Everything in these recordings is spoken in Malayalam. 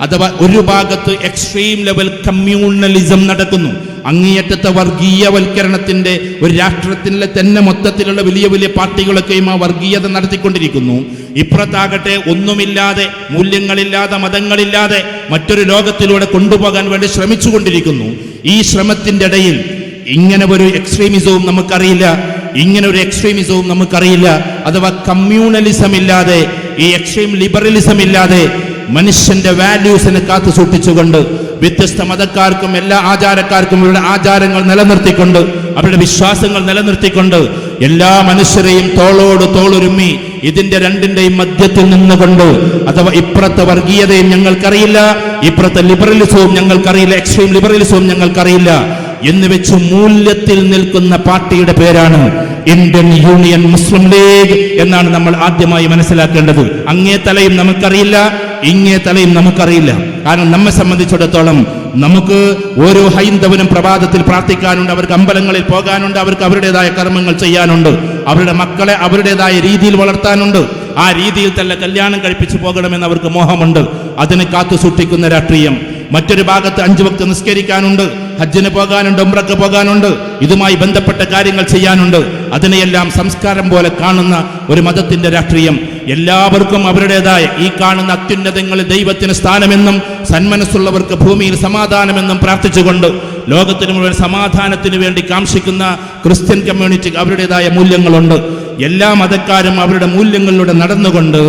അഥവാ ഒരു ഭാഗത്ത് എക്സ്ട്രീം ലെവൽ കമ്മ്യൂണലിസം നടക്കുന്നു, അങ്ങേയറ്റത്തെ വർഗീയവൽക്കരണത്തിന്റെ ഒരു രാഷ്ട്രത്തിലെ തന്നെ മൊത്തത്തിലുള്ള വലിയ വലിയ പാർട്ടികളൊക്കെയും ആ വർഗീയത നടത്തിക്കൊണ്ടിരിക്കുന്നു. ഇപ്പുറത്താകട്ടെ ഒന്നുമില്ലാതെ, മൂല്യങ്ങളില്ലാതെ, മതങ്ങളില്ലാതെ മറ്റൊരു ലോകത്തിലൂടെ കൊണ്ടുപോകാൻ വേണ്ടി ശ്രമിച്ചുകൊണ്ടിരിക്കുന്നു. ഈ ശ്രമത്തിന്റെ ഇടയിൽ ഇങ്ങനെ ഒരു എക്സ്ട്രീമിസവും നമുക്കറിയില്ല, അഥവാ കമ്മ്യൂണലിസം ഇല്ലാതെ, ഈ എക്സ്ട്രീം ലിബറലിസം ഇല്ലാതെ മനുഷ്യന്റെ വാല്യൂസിനെ കാത്തു സൂക്ഷിച്ചുകൊണ്ട് വ്യത്യസ്ത മതക്കാർക്കും എല്ലാ ആചാരക്കാർക്കും അവരുടെ ആചാരങ്ങൾ നിലനിർത്തിക്കൊണ്ട് അവരുടെ വിശ്വാസങ്ങൾ നിലനിർത്തിക്കൊണ്ട് എല്ലാ മനുഷ്യരെയും തോളോട് തോളൊരുമ്മി ഇതിന്റെ രണ്ടിന്റെയും മധ്യത്തിൽ നിന്നുകൊണ്ട്, അഥവാ ഇപ്പുറത്തെ വർഗീയതയും ഞങ്ങൾക്കറിയില്ല, ഇപ്പുറത്തെ ലിബറലിസവും ഞങ്ങൾക്കറിയില്ല, എക്സ്ട്രീം ലിബറലിസവും ഞങ്ങൾക്കറിയില്ല എന്ന് വെച്ച് മൂല്യത്തിൽ നിൽക്കുന്ന പാർട്ടിയുടെ പേരാണ് ഇന്ത്യൻ യൂണിയൻ മുസ്ലിം ലീഗ് എന്നാണ് നമ്മൾ ആദ്യമായി മനസ്സിലാക്കേണ്ടത്. അങ്ങേ തലയും നമുക്കറിയില്ല, ഇങ്ങേ തലയും നമുക്കറിയില്ല. കാരണം നമ്മെ സംബന്ധിച്ചിടത്തോളം നമുക്ക് ഓരോ ഹൈന്ദവനും പ്രഭാതത്തിൽ പ്രാർത്ഥിക്കാനുണ്ട്, അവർക്ക് അമ്പലങ്ങളിൽ പോകാനുണ്ട്, അവർക്ക് അവരുടേതായ കർമ്മങ്ങൾ ചെയ്യാനുണ്ട്, അവരുടെ മക്കളെ അവരുടേതായ രീതിയിൽ വളർത്താനുണ്ട്, ആ രീതിയിൽ തന്നെ കല്യാണം കഴിപ്പിച്ചു പോകണമെന്ന് അവർക്ക് മോഹമുണ്ട്. അതിനെ കാത്തു സൂക്ഷിക്കുന്ന രാഷ്ട്രീയം. മറ്റൊരു ഭാഗത്ത് 5 വക്ത് നിസ്കരിക്കാനുണ്ട്, ഹജ്ജിന് പോകാനുണ്ട്, ഉംറക്ക് പോകാനുണ്ട്, ഇതുമായി ബന്ധപ്പെട്ട കാര്യങ്ങൾ ചെയ്യാനുണ്ട്. അതിനെയെല്ലാം സംസ്കാരം പോലെ കാണുന്ന ഒരു മതത്തിന്റെ രാഷ്ട്രീയം. എല്ലാവർക്കും അവരുടേതായ ഈ കാണുന്ന അത്യുന്നതങ്ങളിൽ ദൈവത്തിന് സ്ഥാനമെന്നും സന്മനസ്സുള്ളവർക്ക് ഭൂമിയിൽ സമാധാനമെന്നും പ്രാർത്ഥിച്ചുകൊണ്ട് ലോകത്തിന് മുഴുവൻ സമാധാനത്തിന് വേണ്ടി കാംക്ഷിക്കുന്ന ക്രിസ്ത്യൻ കമ്മ്യൂണിറ്റിക്ക് അവരുടേതായ മൂല്യങ്ങളുണ്ട്. എല്ലാ മതക്കാരും അവരുടെ മൂല്യങ്ങളിലൂടെ നടന്നുകൊണ്ട്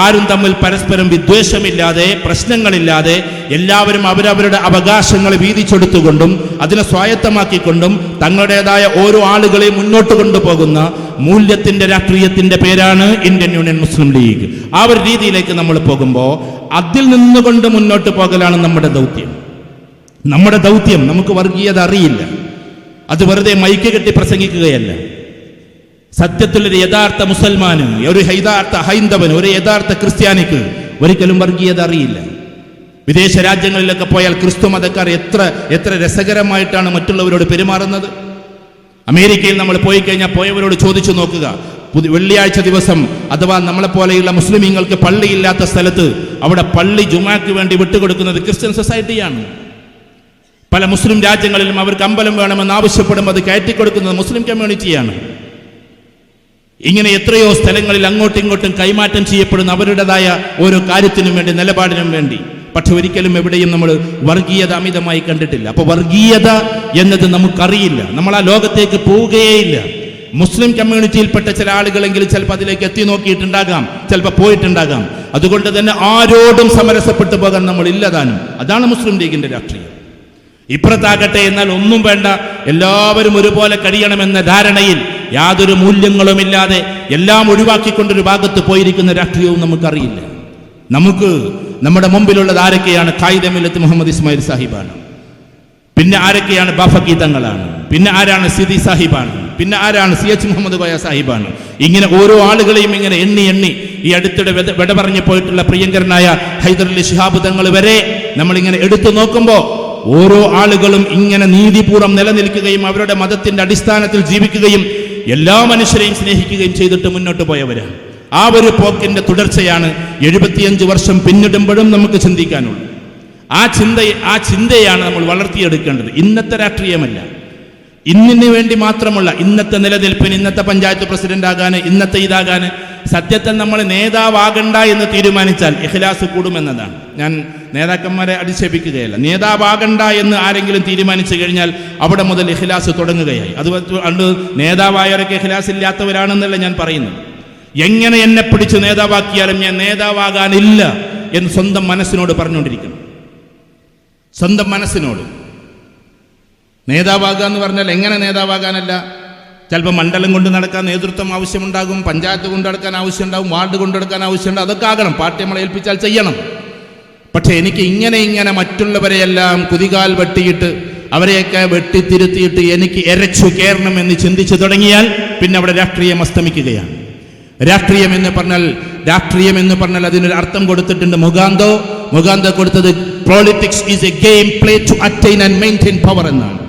ആരും തമ്മിൽ പരസ്പരം വിദ്വേഷമില്ലാതെ, പ്രശ്നങ്ങളില്ലാതെ എല്ലാവരും അവരവരുടെ അവകാശങ്ങൾ വീതിച്ചെടുത്തുകൊണ്ടും അതിനെ സ്വായത്തമാക്കിക്കൊണ്ടും തങ്ങളുടേതായ ഓരോ ആളുകളെയും മുന്നോട്ട് കൊണ്ടുപോകുന്ന മൂല്യത്തിന്റെ രാഷ്ട്രീയത്തിന്റെ പേരാണ് ഇന്ത്യൻ യൂണിയൻ മുസ്ലിം ലീഗ്. ആ ഒരു രീതിയിലേക്ക് നമ്മൾ പോകുമ്പോൾ അതിൽ നിന്നുകൊണ്ട് മുന്നോട്ട് പോകലാണ് നമ്മുടെ ദൗത്യം. നമുക്ക് വർഗീയത അറിയില്ല, അത് വെറുതെ മൈക്ക് കെട്ടി പ്രസംഗിക്കുകയല്ല. സത്യത്തിലൊരു യഥാർത്ഥ മുസൽമാന്, ഒരു യഥാർത്ഥ ഹൈന്ദവന്, ഒരു യഥാർത്ഥ ക്രിസ്ത്യാനിക്ക് ഒരിക്കലും വർഗീയത അറിയില്ല. വിദേശ രാജ്യങ്ങളിലൊക്കെ പോയാൽ ക്രിസ്തു മതക്കാർ എത്ര രസകരമായിട്ടാണ് മറ്റുള്ളവരോട് പെരുമാറുന്നത്. അമേരിക്കയിൽ നമ്മൾ പോയി കഴിഞ്ഞാൽ പോയവരോട് ചോദിച്ചു നോക്കുക, വെള്ളിയാഴ്ച ദിവസം അഥവാ നമ്മളെപ്പോലെയുള്ള മുസ്ലിമീങ്ങൾക്ക് പള്ളിയില്ലാത്ത സ്ഥലത്ത് അവിടെ പള്ളി ജുമാക്ക് വേണ്ടി വിട്ടുകൊടുക്കുന്നത് ക്രിസ്ത്യൻ സൊസൈറ്റിയാണ്. പല മുസ്ലിം രാജ്യങ്ങളിലും അവർക്ക് അമ്പലം വേണമെന്ന് ആവശ്യപ്പെടുമ്പോൾ അത് കയറ്റിക്കൊടുക്കുന്നത് മുസ്ലിം കമ്മ്യൂണിറ്റിയാണ്. ഇങ്ങനെ എത്രയോ സ്ഥലങ്ങളിൽ അങ്ങോട്ടും ഇങ്ങോട്ടും കൈമാറ്റം ചെയ്യപ്പെടുന്ന അവരുടേതായ ഓരോ കാര്യത്തിനും വേണ്ടി, നിലപാടിനും വേണ്ടി. പക്ഷെ ഒരിക്കലും എവിടെയും നമ്മൾ വർഗീയത അമിതമായി കണ്ടിട്ടില്ല. അപ്പൊ വർഗീയത എന്നത് നമുക്കറിയില്ല, നമ്മൾ ആ ലോകത്തേക്ക് പോവുകയേയില്ല. മുസ്ലിം കമ്മ്യൂണിറ്റിയിൽപ്പെട്ട ചില ആളുകളെങ്കിലും ചിലപ്പോൾ അതിലേക്ക് എത്തി നോക്കിയിട്ടുണ്ടാകാം, ചിലപ്പോൾ പോയിട്ടുണ്ടാകാം. അതുകൊണ്ട് തന്നെ ആരോടും സമരസപ്പെട്ടു പോകാൻ നമ്മൾ ഇല്ലതാനും. അതാണ് മുസ്ലിം ലീഗിന്റെ രാഷ്ട്രീയം. ഇപ്പുറത്താകട്ടെ എന്നാൽ ഒന്നും വേണ്ട, എല്ലാവരും ഒരുപോലെ കഴിയണമെന്ന ധാരണയിൽ യാതൊരു മൂല്യങ്ങളുമില്ലാതെ എല്ലാം ഒഴിവാക്കിക്കൊണ്ടൊരു ഭാഗത്ത് പോയിരിക്കുന്ന രാഷ്ട്രീയവും നമുക്കറിയില്ല. നമുക്ക് നമ്മുടെ മുമ്പിലുള്ളത് ആരൊക്കെയാണ്? ഖായിദ മില്ലത്ത് മുഹമ്മദ് ഇസ്മായിൽ സാഹിബാണ്, പിന്നെ ആരൊക്കെയാണ്? ബാഫക്കി തങ്ങളാണ്, പിന്നെ ആരാണ്? സിദി സാഹിബാണ്, പിന്നെ ആരാണ്? CH മുഹമ്മദ് കോയ സാഹിബാണ്. ഇങ്ങനെ ഓരോ ആളുകളെയും ഇങ്ങനെ എണ്ണി ഈ അടുത്തിടെ വിട പറഞ്ഞു പോയിട്ടുള്ള പ്രിയങ്കരനായ ഹൈദരലി ശിഹാബ് തങ്ങൾ വരെ നമ്മളിങ്ങനെ എടുത്തു നോക്കുമ്പോൾ ഓരോ ആളുകളും ഇങ്ങനെ നീതിപൂർവ്വം നിലനിൽക്കുകയും അവരുടെ മതത്തിന്റെ അടിസ്ഥാനത്തിൽ ജീവിക്കുകയും എല്ലാ മനുഷ്യരെയും സ്നേഹിക്കുകയും ചെയ്തിട്ട് മുന്നോട്ട് പോയവരാണ്. ആ ഒരു പോക്കിന്റെ തുടർച്ചയാണ് 75 വർഷം പിന്നിടുമ്പോഴും നമുക്ക് ചിന്തിക്കാനുള്ളത്. ആ ചിന്തയാണ് നമ്മൾ വളർത്തിയെടുക്കേണ്ടത്. ഇന്നത്തെ രാഷ്ട്രീയമല്ല, ഇന്നിന് വേണ്ടി മാത്രമുള്ള ഇന്നത്തെ നിലനിൽപ്പിന്, ഇന്നത്തെ പഞ്ചായത്ത് പ്രസിഡന്റ് ആകാന്, ഇന്നത്തെ ഇതാകാന്. സത്യത്തിൽ നമ്മൾ നേതാവാകണ്ട എന്ന് തീരുമാനിച്ചാൽ ഇഖ്ലാസ് കൂടുമെന്നതാണ്. ഞാൻ നേതാക്കന്മാരെ അധിക്ഷേപിക്കുകയല്ല. നേതാവാകണ്ട എന്ന് ആരെങ്കിലും തീരുമാനിച്ചു കഴിഞ്ഞാൽ അവിടെ മുതൽ ഇഖ്ലാസ് തുടങ്ങുകയായി. അതുകൊണ്ട് നേതാവായവരൊക്കെ ഇഖ്ലാസ് ഇല്ലാത്തവരാണെന്നല്ല ഞാൻ പറയുന്നത്. എങ്ങനെ എന്നെ പിടിച്ച് നേതാവാക്കിയാലും ഞാൻ നേതാവാകാനില്ല എന്ന് സ്വന്തം മനസ്സിനോട് പറഞ്ഞുകൊണ്ടിരിക്കണം. സ്വന്തം മനസ്സിനോട് നേതാവാകുക എന്ന് പറഞ്ഞാൽ എങ്ങനെ നേതാവാകാനല്ല? ചിലപ്പോൾ മണ്ഡലം കൊണ്ട് നടക്കാൻ നേതൃത്വം ആവശ്യമുണ്ടാകും, പഞ്ചായത്ത് കൊണ്ട് നടക്കാൻ ആവശ്യമുണ്ടാകും, വാർഡ് കൊണ്ട് നടക്കാൻ ആവശ്യമുണ്ട്. അതൊക്കെ ആകണം, പാർട്ടി നമ്മളെ ഏൽപ്പിച്ചാൽ ചെയ്യണം. പക്ഷെ എനിക്ക് ഇങ്ങനെ മറ്റുള്ളവരെയെല്ലാം കുതികാൽ വെട്ടിയിട്ട് അവരെയൊക്കെ വെട്ടിത്തിരുത്തിയിട്ട് എനിക്ക് എരച്ചു കയറണം എന്ന് ചിന്തിച്ചു തുടങ്ങിയാൽ പിന്നെ അവിടെ രാഷ്ട്രീയം അസ്തമിക്കുകയാണ്. രാഷ്ട്രീയം എന്ന് പറഞ്ഞാൽ അതിനൊരു അർത്ഥം കൊടുത്തിട്ടുണ്ട്. മുഗാന്തോ കൊടുത്തത് politics is a game play to attain and maintain power എന്നാണ്.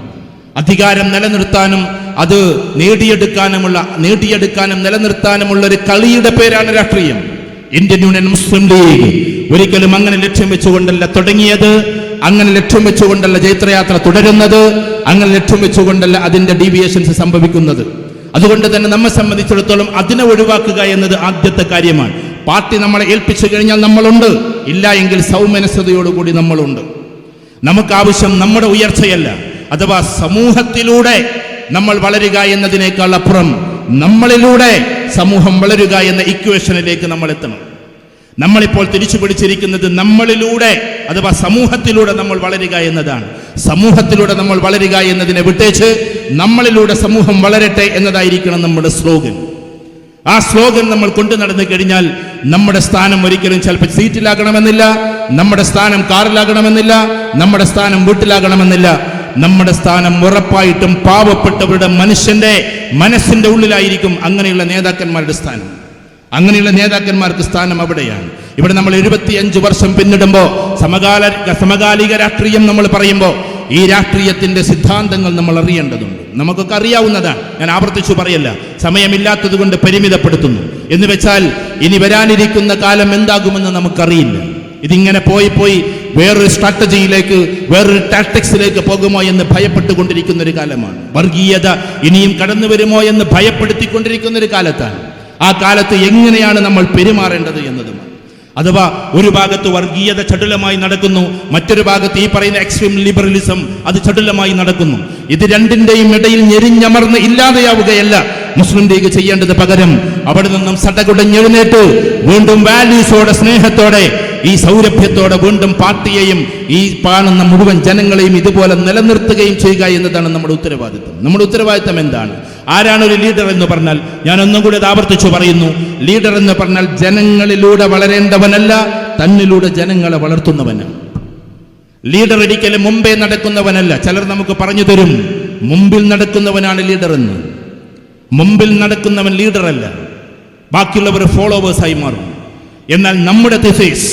അധികാരം നിലനിർത്താനും അത് നേടിയെടുക്കാനും നിലനിർത്താനുമുള്ള ഒരു കളിയുടെ പേരാണ് രാഷ്ട്രീയം. ഇന്ത്യൻ യൂണിയൻ മുസ്ലിം ലീഗ് ഒരിക്കലും അങ്ങനെ ലക്ഷ്യം വെച്ചുകൊണ്ടല്ല തുടങ്ങിയത്, അങ്ങനെ ലക്ഷ്യം വെച്ചുകൊണ്ടല്ല ജൈത്രയാത്ര തുടരുന്നത്, അങ്ങനെ ലക്ഷ്യം വെച്ചുകൊണ്ടല്ല അതിന്റെ ഡീവിയേഷൻസ് സംഭവിക്കുന്നത്. അതുകൊണ്ട് തന്നെ നമ്മെ സംബന്ധിച്ചിടത്തോളം അതിനെ ഒഴിവാക്കുക എന്നത് ആദ്യത്തെ കാര്യമാണ്. പാർട്ടി നമ്മളെ ഏൽപ്പിച്ചു കഴിഞ്ഞാൽ നമ്മളുണ്ട്, ഇല്ല എങ്കിൽ സൗമനസ്യതയോടുകൂടി നമ്മളുണ്ട്. നമുക്കാവശ്യം നമ്മുടെ ഉയർച്ചയല്ല, അഥവാ സമൂഹത്തിലൂടെ നമ്മൾ വളരുക എന്നതിനേക്കാൾ അപ്പുറം നമ്മളിലൂടെ സമൂഹം വളരുക എന്ന ഇക്വേഷനിലേക്ക് നമ്മൾ എത്തണം. നമ്മളിപ്പോൾ തിരിച്ചു പിടിച്ചിരിക്കുന്നത് നമ്മളിലൂടെ അഥവാ സമൂഹത്തിലൂടെ നമ്മൾ വളരുക എന്നതാണ്. സമൂഹത്തിലൂടെ നമ്മൾ വളരുക എന്നതിനെ വിട്ടേച്ച് നമ്മളിലൂടെ സമൂഹം വളരട്ടെ എന്നതായിരിക്കണം നമ്മുടെ സ്ലോഗൻ. ആ സ്ലോഗൻ നമ്മൾ കൊണ്ടു നടന്നു കഴിഞ്ഞാൽ നമ്മുടെ സ്ഥാനം ഒരിക്കലും ചിലപ്പോൾ സീറ്റിലാകണമെന്നില്ല, നമ്മുടെ സ്ഥാനം കാറിലാകണമെന്നില്ല, നമ്മുടെ സ്ഥാനം വീട്ടിലാകണമെന്നില്ല. നമ്മുടെ സ്ഥാനം ഉറപ്പായിട്ടും പാവപ്പെട്ടവരുടെ മനുഷ്യന്റെ മനസ്സിന്റെ ഉള്ളിലായിരിക്കും അങ്ങനെയുള്ള നേതാക്കന്മാരുടെ സ്ഥാനം. അങ്ങനെയുള്ള നേതാക്കന്മാർക്ക് സ്ഥാനം അവിടെയാണ്. ഇവിടെ നമ്മൾ 75 വർഷം പിന്നിടുമ്പോൾ സമകാലിക രാഷ്ട്രീയം നമ്മൾ പറയുമ്പോൾ ഈ രാഷ്ട്രീയത്തിന്റെ സിദ്ധാന്തങ്ങൾ നമ്മൾ അറിയേണ്ടതുണ്ട്. നമുക്കൊക്കെ അറിയാവുന്നതാണ്, ഞാൻ ആവർത്തിച്ചു പറയല്ല, സമയമില്ലാത്തത് കൊണ്ട് പരിമിതപ്പെടുത്തുന്നു. എന്ന് വെച്ചാൽ ഇനി വരാനിരിക്കുന്ന കാലം എന്താകുമെന്ന് നമുക്കറിയില്ല. ഇതിങ്ങനെ പോയി വേറൊരു സ്ട്രാറ്റജിയിലേക്ക്, വേറൊരു ടാക്ടിക്സിലേക്ക് പോകുമോ എന്ന് ഭയപ്പെട്ടുകൊണ്ടിരിക്കുന്ന ഒരു കാലമാണ്. വർഗീയത ഇനിയും കടന്നു വരുമോ എന്ന് ഭയപ്പെടുത്തിക്കൊണ്ടിരിക്കുന്ന ഒരു കാലത്താണ്. ആ കാലത്ത് എങ്ങനെയാണ് നമ്മൾ പെരുമാറേണ്ടത് എന്നതുമാണ്. അഥവാ ഒരു ഭാഗത്ത് വർഗീയത ചടുലമായി നടക്കുന്നു, മറ്റൊരു ഭാഗത്ത് ഈ പറയുന്ന എക്സ്ട്രീം ലിബറലിസം അത് ചടുലമായി നടക്കുന്നു. ഇത് രണ്ടിന്റെയും ഇടയിൽ ഞെരിഞ്ഞമർന്ന് ഇല്ലാതെയാവുകയല്ല മുസ്ലിം ലീഗ് ചെയ്യേണ്ടത്. പകരം അവിടെ നിന്നും സടകുടഞ്ഞെഴുന്നേറ്റ് വീണ്ടും വാല്യൂസോടെ, സ്നേഹത്തോടെ, ഈ സൗരഭ്യത്തോടെ വീണ്ടും പാർട്ടിയെയും ഈ കാണുന്ന മുഴുവൻ ജനങ്ങളെയും ഇതുപോലെ നിലനിർത്തുകയും ചെയ്യുക എന്നതാണ് നമ്മുടെ ഉത്തരവാദിത്വം. നമ്മുടെ ഉത്തരവാദിത്വം എന്താണ്? ആരാണ് ഒരു ലീഡർ എന്ന് പറഞ്ഞാൽ? ഞാൻ ഒന്നും കൂടി ആവർത്തിച്ചു പറയുന്നു, ലീഡർ എന്ന് പറഞ്ഞാൽ ജനങ്ങളിലൂടെ വളരേണ്ടവനല്ല, തന്നിലൂടെ ജനങ്ങളെ വളർത്തുന്നവനാണ്. ലീഡർ ഒരിക്കലും മുമ്പേ നടക്കുന്നവനല്ല. ചിലർ നമുക്ക് പറഞ്ഞു തരും മുമ്പിൽ നടക്കുന്നവനാണ് ലീഡർ എന്ന്. മുമ്പിൽ നടക്കുന്നവൻ ലീഡറല്ല, ബാക്കിയുള്ളവർ ഫോളോവേഴ്സായി മാറും. എന്നാൽ നമ്മുടെ തിസീസ്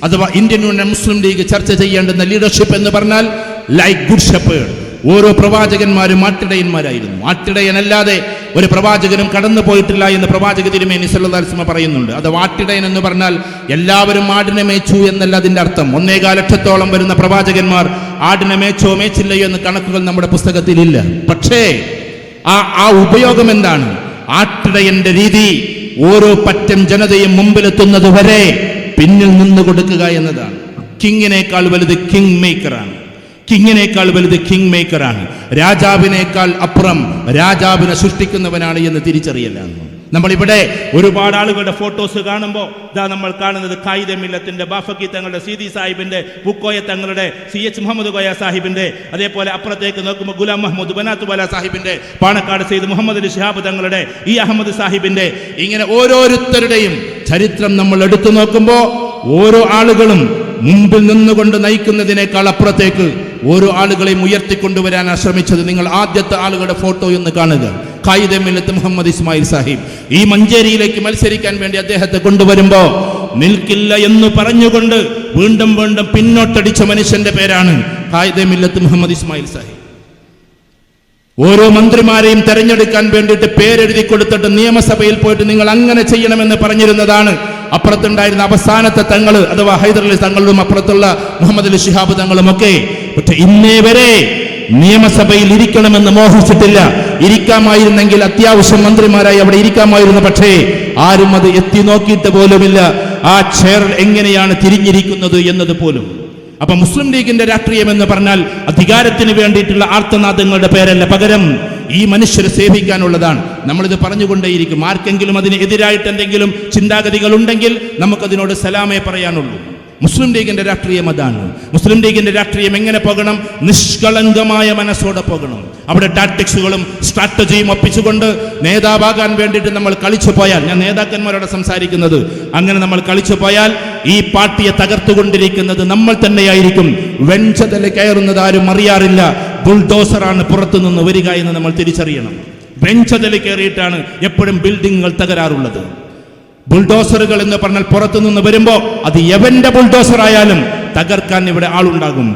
അഥവാ ഇന്ത്യൻ യൂണിയൻ മുസ്ലിം ലീഗ് ചർച്ച ചെയ്യേണ്ടുന്ന ലീഡർഷിപ്പ് എന്ന് പറഞ്ഞാൽ ലൈക്ക് ഗുഡ് ഷെപ്പേർഡ്. ഓരോ പ്രവാചകന്മാരും ആട്ടിടയന്മാരായിരുന്നു. ആട്ടിടയനല്ലാതെ ഒരു പ്രവാചകനും കടന്നു പോയിട്ടില്ല എന്ന് പ്രവാചക തിരുമേനി സല്ലല്ലാഹു അലൈഹി വസല്ലം പറയുന്നുണ്ട്. അത് ആട്ടിടയൻ എന്ന് പറഞ്ഞാൽ എല്ലാവരും ആടിനെ മേച്ചു എന്നല്ല അതിന്റെ അർത്ഥം. 1.25 ലക്ഷത്തോളം വരുന്ന പ്രവാചകന്മാർ ആടിനെ മേച്ചോ മേച്ചില്ലയോ എന്ന് കണക്കുകൾ നമ്മുടെ പുസ്തകത്തിലില്ല. പക്ഷേ ആ ഉപയോഗം എന്താണ്? ആട്ടിടയന്റെ രീതി ഓരോ പറ്റം ജനതയും മുമ്പിലെത്തുന്നത് വരെ പിന്നിൽ നിന്ന് കൊടുക്കുക എന്നതാണ്. കിങ്ങിനേക്കാൾ വലുത് കിങ് മേക്കറാണ്. കിങ്ങിനേക്കാൾ വലുത് കിങ് മേക്കറാണ്. രാജാവിനേക്കാൾ അപ്പുറം രാജാവിനെ സൃഷ്ടിക്കുന്നവനാണ് എന്ന് തിരിച്ചറിയലാണ്. നമ്മളിവിടെ ഒരുപാട് ആളുകളുടെ ഫോട്ടോസ് കാണുമ്പോൾ ഇതാ നമ്മൾ കാണുന്നത് ഖായിദെ മില്ലത്തിന്റെ ബാഫക്കി തങ്ങളുടെ സീതി സാഹിബിന്റെ, പൂക്കോയ തങ്ങളുടെ CH മുഹമ്മദ് കോയ സാഹിബിന്റെ, അതേപോലെ അപ്പുറത്തേക്ക് നോക്കുമ്പോൾ ഗുലാം മുഹമ്മദ് ബനാത്ത് വാല സാഹിബിന്റെ, പാണക്കാട് സെയ്ദ് മുഹമ്മദ് അലി ശിഹാബ് തങ്ങളുടെ, ഈ അഹമ്മദ് സാഹിബിന്റെ, ഇങ്ങനെ ഓരോരുത്തരുടെയും ചരിത്രം നമ്മൾ എടുത്തു നോക്കുമ്പോൾ ഓരോ ആളുകളും മുമ്പിൽ നിന്നുകൊണ്ട് നയിക്കുന്നതിനേക്കാൾ അപ്പുറത്തേക്ക് ഓരോ ആളുകളെയും ഉയർത്തിക്കൊണ്ടുവരാനാണ് ശ്രമിച്ചത്. നിങ്ങൾ ആദ്യത്തെ ആളുകളുടെ ഫോട്ടോ ഒന്ന് കാണുക. ഖായിദെ മില്ലത്ത് മുഹമ്മദ് ഇസ്മായിൽ സാഹിബ് ഈ മഞ്ചേരിയിലേക്ക് മത്സരിക്കാൻ വേണ്ടി അദ്ദേഹത്തെ കൊണ്ടുവരുമ്പോ നിൽക്കില്ല എന്ന് പറഞ്ഞുകൊണ്ട് വീണ്ടും വീണ്ടും പിന്നോട്ടടിച്ച മനുഷ്യന്റെ പേരാണ് ഖായിദെ മില്ലത്ത് മുഹമ്മദ് ഇസ്മായിൽ സാഹിബ്. ഓരോ മന്ത്രിമാരെയും തെരഞ്ഞെടുക്കാൻ വേണ്ടിയിട്ട് പേരെഴുതി കൊടുത്തിട്ട് നിയമസഭയിൽ പോയിട്ട് നിങ്ങൾ അങ്ങനെ ചെയ്യണമെന്ന് പറഞ്ഞിരുന്നതാണ് അപ്പുറത്തുണ്ടായിരുന്ന അവസാനത്തെ തങ്ങൾ അഥവാ ഹൈദർ അലി തങ്ങളും അപ്പുറത്തുള്ള മുഹമ്മദ് അലി ശിഹാബ് തങ്ങളും ഒക്കെ. പക്ഷെ ഇന്നേ വരെ നിയമസഭയിൽ ഇരിക്കണമെന്ന് മോഹിച്ചിട്ടില്ല. ഇരിക്കാമായിരുന്നെങ്കിൽ അത്യാവശ്യം മന്ത്രിമാരായി അവിടെ ഇരിക്കാമായിരുന്നു. പക്ഷേ ആരും അത് എത്തി നോക്കിയിട്ട് പോലുമില്ല ആ ചെയർ എങ്ങനെയാണ് തിരിഞ്ഞിരിക്കുന്നത് എന്നത് പോലും. അപ്പൊ മുസ്ലിം ലീഗിന്റെ രാഷ്ട്രീയം എന്ന് പറഞ്ഞാൽ അധികാരത്തിന് വേണ്ടിയിട്ടുള്ള ആർത്തനാദങ്ങളുടെ പേരല്ല, പകരം ഈ മനുഷ്യരെ സേവിക്കാനുള്ളതാണ്. നമ്മളിത് പറഞ്ഞുകൊണ്ടേയിരിക്കും. ആർക്കെങ്കിലും അതിന് എതിരായിട്ട് എന്തെങ്കിലും ചിന്താഗതികൾ ഉണ്ടെങ്കിൽ നമുക്കതിനോട് സലാമേ പറയാനുള്ളൂ. മുസ്ലിം ലീഗിന്റെ രാഷ്ട്രീയം അതാണ്. മുസ്ലിം ലീഗിന്റെ രാഷ്ട്രീയം എങ്ങനെ പോകണം? നിഷ്കളങ്കമായ മനസ്സോടെ പോകണം. അവിടെ ടാക്ടിക്സുകളും സ്ട്രാറ്റജിയും ഒപ്പിച്ചുകൊണ്ട് നേതാവാകാൻ വേണ്ടിയിട്ട് നമ്മൾ കളിച്ചു പോയാൽ, ഞാൻ നേതാക്കന്മാരോട് സംസാരിക്കുന്നത്, അങ്ങനെ നമ്മൾ കളിച്ചു പോയാൽ ഈ പാർട്ടിയെ തകർത്തുകൊണ്ടിരിക്കുന്നത് നമ്മൾ തന്നെയായിരിക്കും. വെഞ്ചതല കയറുന്നത് ആരും അറിയാറില്ല. ബുൾഡോസറാണ് പുറത്തുനിന്ന് വരിക എന്ന് നമ്മൾ തിരിച്ചറിയണം. വെഞ്ചതല കയറിയിട്ടാണ് എപ്പോഴും ബിൽഡിങ്ങുകൾ തകരാറുള്ളത്. ബുൾഡോസറുകൾ എന്ന് പറഞ്ഞാൽ പുറത്തുനിന്ന് വരുമ്പോൾ അത് എവന്റെ ബുൾഡോസർ ആയാലും തകർക്കാൻ ഇവിടെ ആളുണ്ടാകും.